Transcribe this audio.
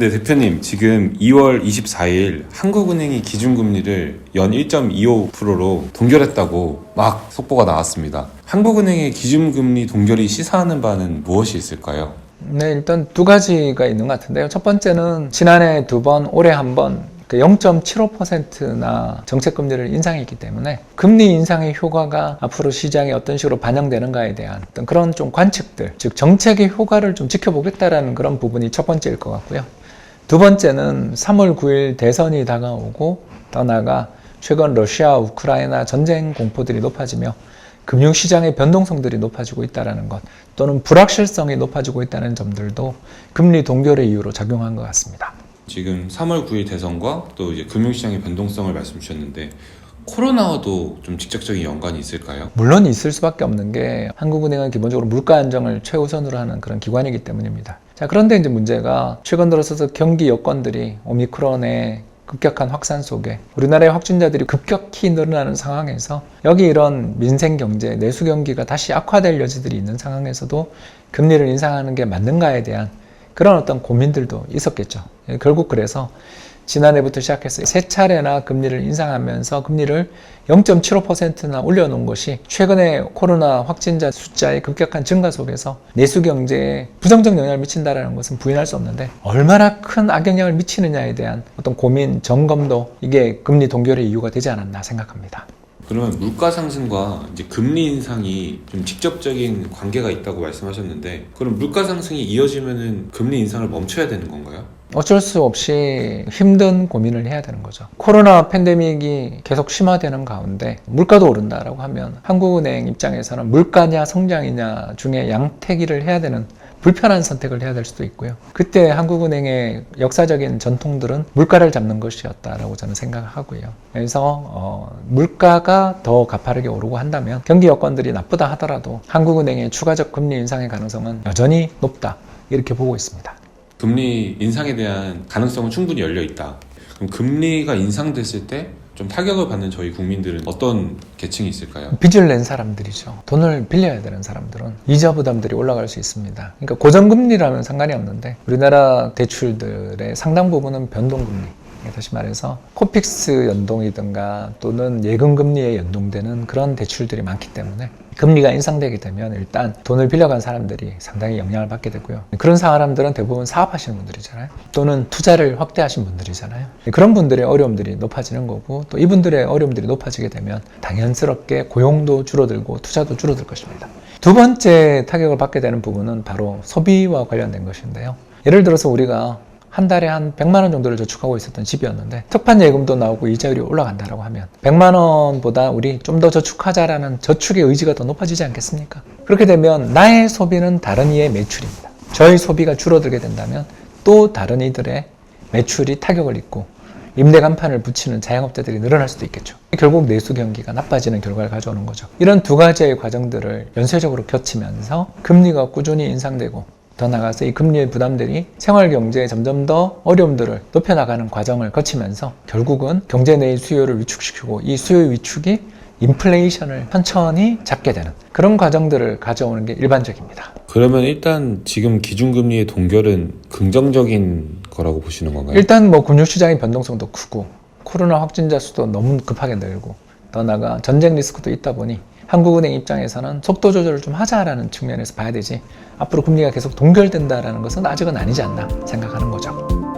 네, 대표님, 지금 2월 24일 한국은행이 기준금리를 연 1.25%로 동결했다고 막 속보가 나왔습니다. 한국은행의 기준금리 동결이 시사하는 바는 무엇이 있을까요? 네, 일단 두 가지가 있는 것 같은데요. 첫 번째는 지난해 두 번, 올해 한 번 0.75%나 정책금리를 인상했기 때문에 금리 인상의 효과가 앞으로 시장에 어떤 식으로 반영되는가에 대한 어떤 그런 좀 관측들, 즉 정책의 효과를 좀 지켜보겠다라는 그런 부분이 첫 번째일 것 같고요. 두 번째는 3월 9일 대선이 다가오고 더 나아가 최근 러시아, 우크라이나 전쟁 공포들이 높아지며 금융시장의 변동성들이 높아지고 있다는 것 또는 불확실성이 높아지고 있다는 점들도 금리 동결의 이유로 작용한 것 같습니다. 지금 3월 9일 대선과 또 이제 금융시장의 변동성을 말씀 주셨는데 코로나와도 좀 직접적인 연관이 있을까요? 물론 있을 수밖에 없는 게 한국은행은 기본적으로 물가 안정을 최우선으로 하는 그런 기관이기 때문입니다. 자, 그런데 이제 문제가 최근 들어서서 경기 여건들이 오미크론의 급격한 확산 속에 우리나라의 확진자들이 급격히 늘어나는 상황에서 여기 이런 민생 경제, 내수 경기가 다시 악화될 여지들이 있는 상황에서도 금리를 인상하는 게 맞는가에 대한 그런 어떤 고민들도 있었겠죠. 결국 그래서 지난해부터 시작해서 세 차례나 금리를 인상하면서 금리를 0.75%나 올려놓은 것이 최근에 코로나 확진자 숫자의 급격한 증가 속에서 내수 경제에 부정적 영향을 미친다는 것은 부인할 수 없는데 얼마나 큰 악영향을 미치느냐에 대한 어떤 고민, 점검도 이게 금리 동결의 이유가 되지 않았나 생각합니다. 그러면 물가 상승과 이제 금리 인상이 좀 직접적인 관계가 있다고 말씀하셨는데 그럼 물가 상승이 이어지면은 금리 인상을 멈춰야 되는 건가요? 어쩔 수 없이 힘든 고민을 해야 되는 거죠. 코로나 팬데믹이 계속 심화되는 가운데 물가도 오른다라고 하면 한국은행 입장에서는 물가냐 성장이냐 중에 양태기를 해야 되는 불편한 선택을 해야 될 수도 있고요. 그때 한국은행의 역사적인 전통들은 물가를 잡는 것이었다라고 저는 생각하고요. 그래서 물가가 더 가파르게 오르고 한다면 경기 여건들이 나쁘다 하더라도 한국은행의 추가적 금리 인상의 가능성은 여전히 높다 이렇게 보고 있습니다. 금리 인상에 대한 가능성은 충분히 열려 있다. 그럼 금리가 인상됐을 때 좀 타격을 받는 저희 국민들은 어떤 계층이 있을까요? 빚을 낸 사람들이죠. 돈을 빌려야 되는 사람들은 이자 부담들이 올라갈 수 있습니다. 그러니까 고정금리라면 상관이 없는데 우리나라 대출들의 상당 부분은 변동금리, 다시 말해서 코픽스 연동이든가 또는 예금금리에 연동되는 그런 대출들이 많기 때문에 금리가 인상되게 되면 일단 돈을 빌려간 사람들이 상당히 영향을 받게 되고요. 그런 사람들은 대부분 사업하시는 분들이잖아요. 또는 투자를 확대하신 분들이잖아요. 그런 분들의 어려움들이 높아지는 거고 또 이분들의 어려움들이 높아지게 되면 당연스럽게 고용도 줄어들고 투자도 줄어들 것입니다. 두 번째 타격을 받게 되는 부분은 바로 소비와 관련된 것인데요. 예를 들어서 우리가 한 달에 한 100만 원 정도를 저축하고 있었던 집이었는데 특판 예금도 나오고 이자율이 올라간다고 하면 100만 원보다 우리 좀 더 저축하자라는 저축의 의지가 더 높아지지 않겠습니까? 그렇게 되면 나의 소비는 다른 이의 매출입니다. 저의 소비가 줄어들게 된다면 또 다른 이들의 매출이 타격을 입고 임대 간판을 붙이는 자영업자들이 늘어날 수도 있겠죠. 결국 내수 경기가 나빠지는 결과를 가져오는 거죠. 이런 두 가지의 과정들을 연쇄적으로 겹치면서 금리가 꾸준히 인상되고 더 나아가서 이 금리의 부담들이 생활 경제에 점점 더 어려움들을 높여나가는 과정을 거치면서 결국은 경제 내의 수요를 위축시키고 이 수요 위축이 인플레이션을 천천히 잡게 되는 그런 과정들을 가져오는 게 일반적입니다. 그러면 일단 지금 기준금리의 동결은 긍정적인 거라고 보시는 건가요? 일단 금융시장의 변동성도 크고 코로나 확진자 수도 너무 급하게 늘고 더 나아가 전쟁 리스크도 있다 보니 한국은행 입장에서는 속도 조절을 좀 하자라는 측면에서 봐야 되지 앞으로 금리가 계속 동결된다는 것은 아직은 아니지 않나 생각하는 거죠.